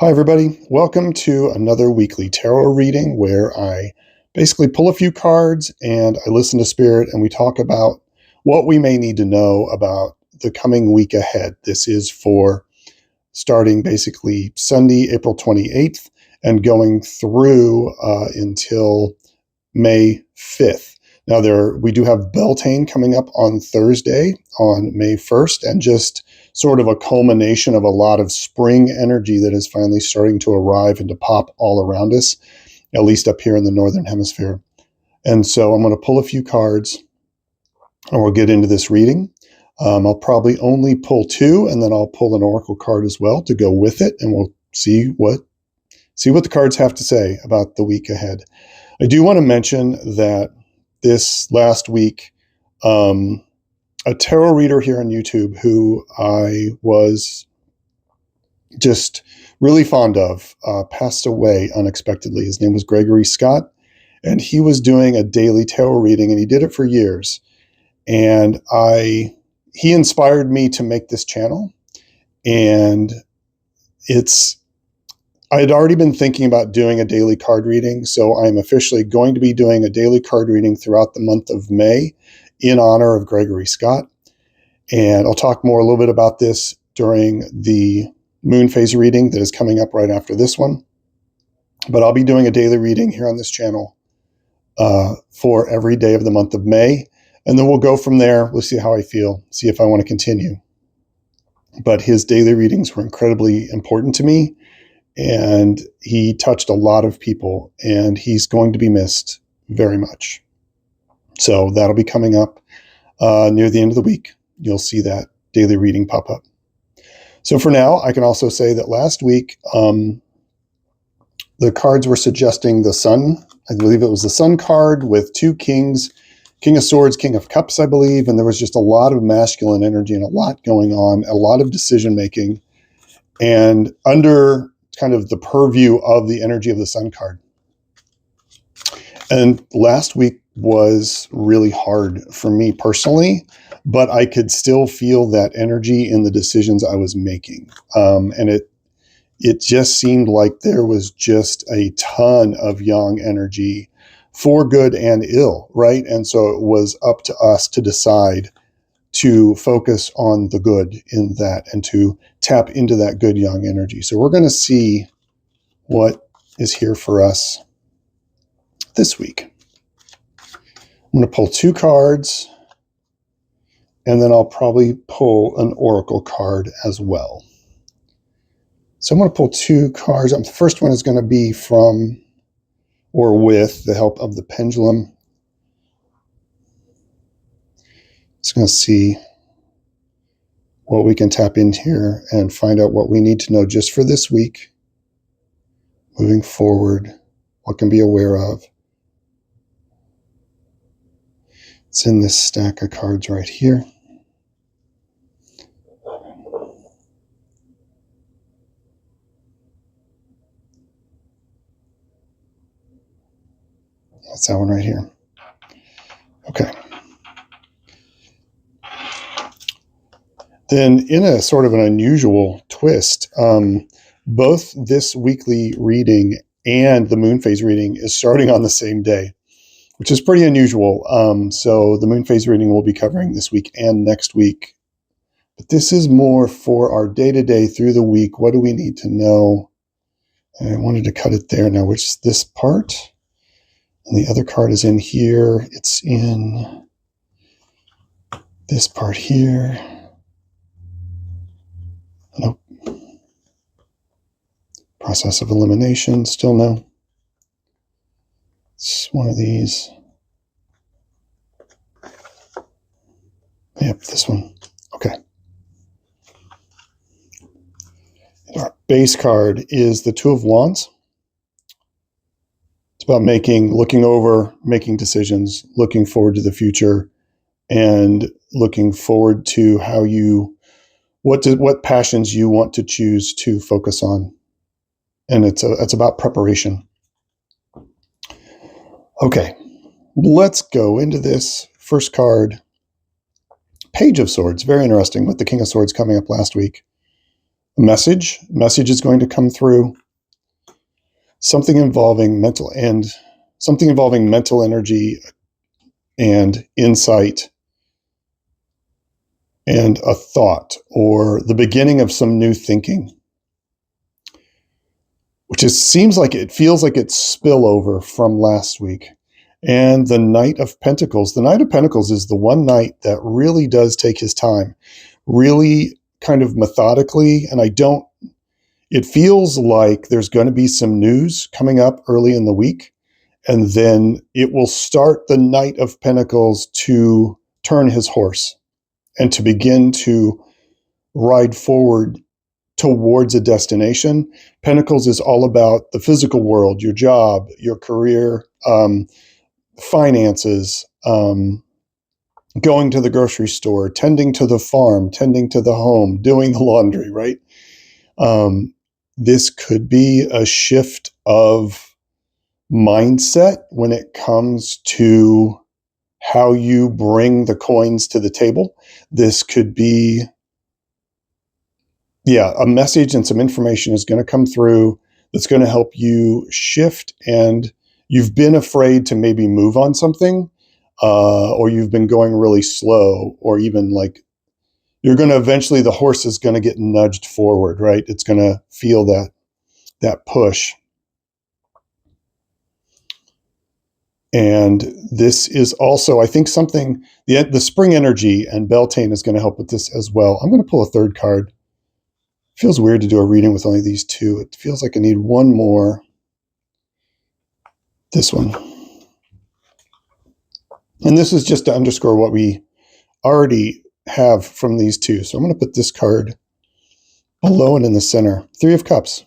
Hi, everybody. Welcome to another weekly tarot reading where I basically pull a few cards and I listen to Spirit and we talk about what we may need to know about the coming week ahead. This is for starting basically Sunday, April 28th and going through until May 5th. Now, we do have Beltane coming up on Thursday on May 1st, and just sort of a culmination of a lot of spring energy that is finally starting to arrive and to pop all around us, at least up here in the Northern Hemisphere. And so I'm going to pull a few cards and we'll get into this reading. I'll probably only pull two, and then I'll pull an oracle card as well to go with it, and we'll see what the cards have to say about the week ahead. I do want to mention that this last week, a tarot reader here on YouTube who I was just really fond of passed away unexpectedly. His name was Gregory Scott, and he was doing a daily tarot reading, and he did it for years. And he inspired me to make this channel, and I had already been thinking about doing a daily card reading, so I'm officially going to be doing a daily card reading throughout the month of May in honor of Gregory Scott. And I'll talk more a little bit about this during the moon phase reading that is coming up right after this one. But I'll be doing a daily reading here on this channel for every day of the month of May. And then we'll go from there. We'll see how I feel, see if I want to continue. But his daily readings were incredibly important to me. And he touched a lot of people, and he's going to be missed very much. So that'll be coming up near the end of the week. You'll see that daily reading pop up. So for now, I can also say that last week, the cards were suggesting the Sun. I believe it was the Sun card with two kings, King of Swords, King of Cups, I believe. And there was just a lot of masculine energy and a lot going on, a lot of decision making. And under kind of the purview of the energy of the Sun card. And last week was really hard for me personally, but I could still feel that energy in the decisions I was making. And it just seemed like there was just a ton of yang energy for good and ill, right? And so it was up to us to decide to focus on the good in that and to tap into that good yang energy. So we're going to see what is here for us this week. I'm going to pull two cards, and then I'll probably pull an oracle card as well. So I'm going to pull two cards. The first one is going to be from or with the help of the pendulum. Just going to see what we can tap in here and find out what we need to know just for this week. Moving forward, what can be aware of. It's in this stack of cards right here. That's that one right here. Okay. Then in a sort of an unusual twist, both this weekly reading and the moon phase reading is starting on the same day, which is pretty unusual. So the moon phase reading we'll be covering this week and next week. But this is more for our day-to-day through the week. What do we need to know? And I wanted to cut it there now, which is this part. And the other card is in here. It's in this part here. Nope. Process of elimination, still no. It's one of these. Yep, this one. Okay. Our base card is the Two of Wands. It's about looking over, making decisions, looking forward to the future, and looking forward to what passions you want to choose to focus on. And it's about preparation. Okay, let's go into this first card. Page of Swords, very interesting with the King of Swords coming up last week. Message is going to come through. Something involving mental energy and insight and a thought or the beginning of some new thinking, which it feels like it's spillover from last week. And the Knight of Pentacles. The Knight of Pentacles is the one knight that really does take his time, really kind of methodically. And it feels like there's going to be some news coming up early in the week. And then it will start the Knight of Pentacles to turn his horse and to begin to ride forward towards a destination. Pentacles is all about the physical world, your job, your career, finances, going to the grocery store, tending to the farm, tending to the home, doing the laundry, right? This could be a shift of mindset when it comes to how you bring the coins to the table. This could be, a message and some information is going to come through that's going to help you shift, and you've been afraid to maybe move on something, or you've been going really slow, or even like you're going to eventually, the horse is going to get nudged forward, right? It's going to feel that push. And this is also, I think, something, the spring energy, and Beltane is going to help with this as well. I'm going to pull a third card. It feels weird to do a reading with only these two. It feels like I need one more. This one. And this is just to underscore what we already have from these two. So I'm going to put this card below and in the center. Three of Cups.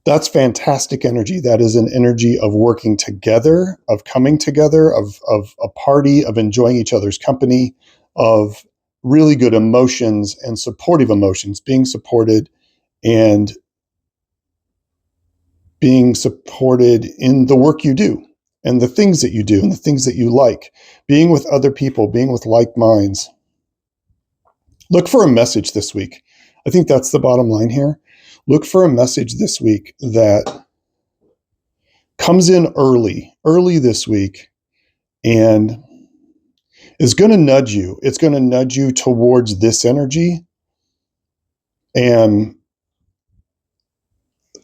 That's fantastic energy. That is an energy of working together, of coming together, of a party, of enjoying each other's company, of really good emotions and supportive emotions, being supported and being supported in the work you do and the things that you do and the things that you like, being with other people, being with like minds. Look for a message this week. I think that's the bottom line here. Look for a message this week that comes in early this week and is going to nudge you. It's going to nudge you towards this energy. And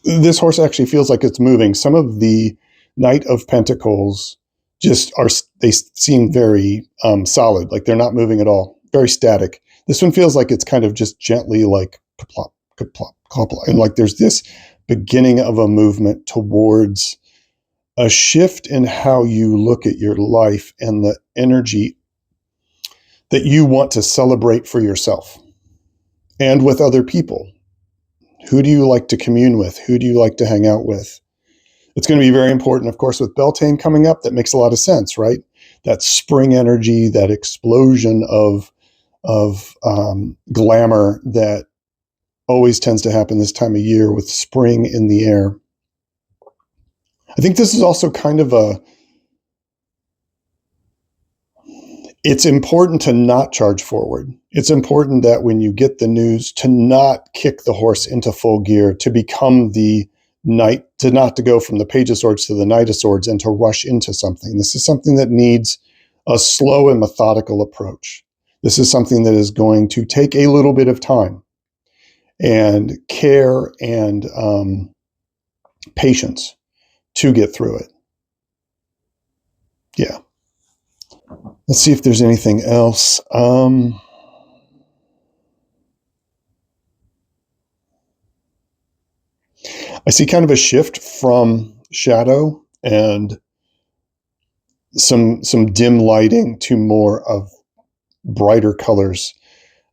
this horse actually feels like it's moving. Some of the Knight of Pentacles they seem very solid, like they're not moving at all, very static. This one feels like it's kind of just gently like kaplop, kaplop, kaplop. And like there's this beginning of a movement towards a shift in how you look at your life and the energy that you want to celebrate for yourself and with other people. Who do you like to commune with? Who do you like to hang out with? It's going to be very important, of course, with Beltane coming up. That makes a lot of sense, right? That spring energy, that explosion of glamour that always tends to happen this time of year with spring in the air. I think this is also kind of it's important to not charge forward. It's important that when you get the news to not kick the horse into full gear, to become the knight, to not to go from the Page of Swords to the Knight of Swords and to rush into something. This is something that needs a slow and methodical approach. This is something that is going to take a little bit of time and care and patience to get through it. Yeah. Let's see if there's anything else. I see kind of a shift from shadow and some dim lighting to more of brighter colors.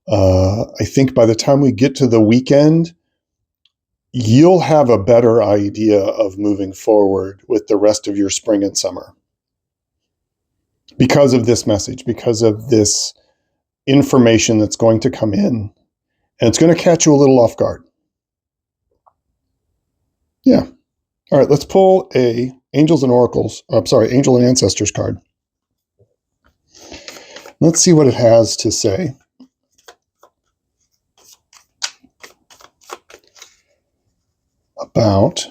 I think by the time we get to the weekend, you'll have a better idea of moving forward with the rest of your spring and summer. Because of this message, because of this information that's going to come in, and it's going to catch you a little off guard. Yeah. All right, let's pull a Angels and Oracles, Angel and Ancestors card. Let's see what it has to say about,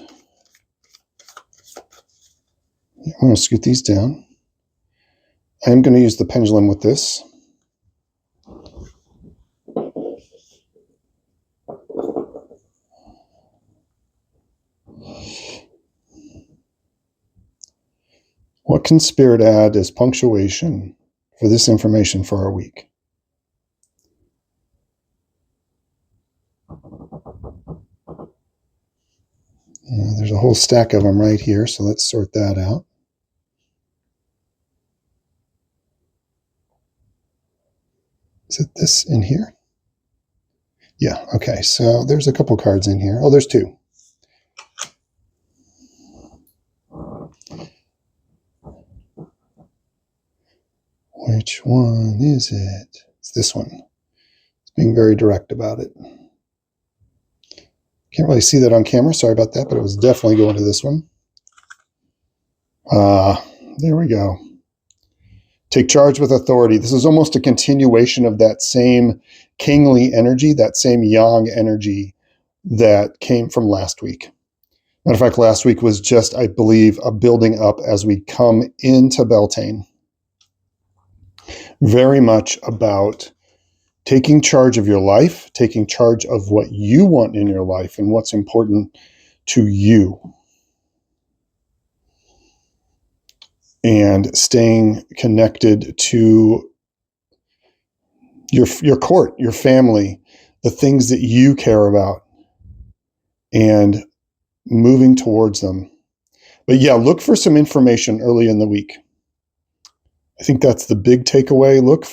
I'm going to scoot these down. I am going to use the pendulum with this. What can Spirit add as punctuation for this information for our week? There's a whole stack of them right here, so let's sort that out. Is it this in here? Yeah, okay, so there's a couple cards in here. Oh, there's two. Which one is it? It's this one. It's being very direct about it. Can't really see that on camera. Sorry about that, but it was definitely going to this one. There we go. Take charge with authority. This is almost a continuation of that same kingly energy, that same yang energy that came from last week. Matter of fact, last week was just, I believe, a building up as we come into Beltane. Very much about taking charge of your life, taking charge of what you want in your life and what's important to you. And staying connected to your court, your family, the things that you care about, and moving towards them. But yeah, look for some information early in the week. I think that's the big takeaway. Look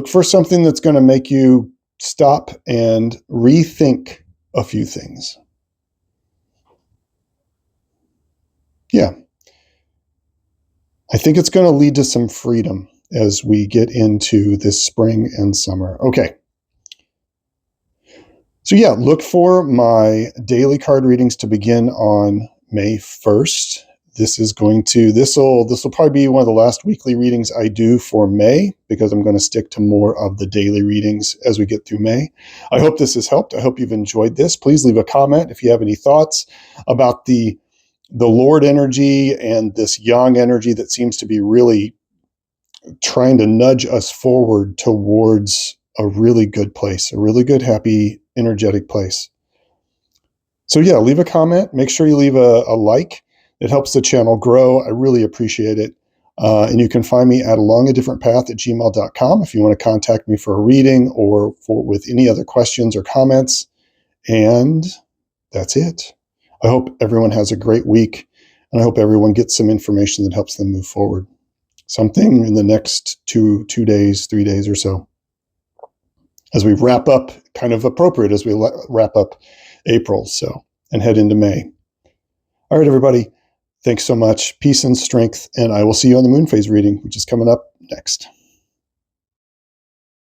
for something that's going to make you stop and rethink a few things. Yeah. I think it's going to lead to some freedom as we get into this spring and summer. Okay. So yeah, look for my daily card readings to begin on May 1st. This will probably be one of the last weekly readings I do for May, because I'm going to stick to more of the daily readings as we get through May. I hope this has helped. I hope you've enjoyed this. Please leave a comment if you have any thoughts about the Lord energy and this yang energy that seems to be really trying to nudge us forward towards a really good place, a really good, happy, energetic place. So yeah, leave a comment. Make sure you leave a like. It helps the channel grow. I really appreciate it. And you can find me at alongadifferentpath@gmail.com if you want to contact me for a reading or with any other questions or comments. And that's it. I hope everyone has a great week, and I hope everyone gets some information that helps them move forward. Something in the next 2 days, 3 days or so, as we wrap up, kind of appropriate as we wrap up April, and head into May. All right, everybody. Thanks so much. Peace and strength, and I will see you on the moon phase reading, which is coming up next.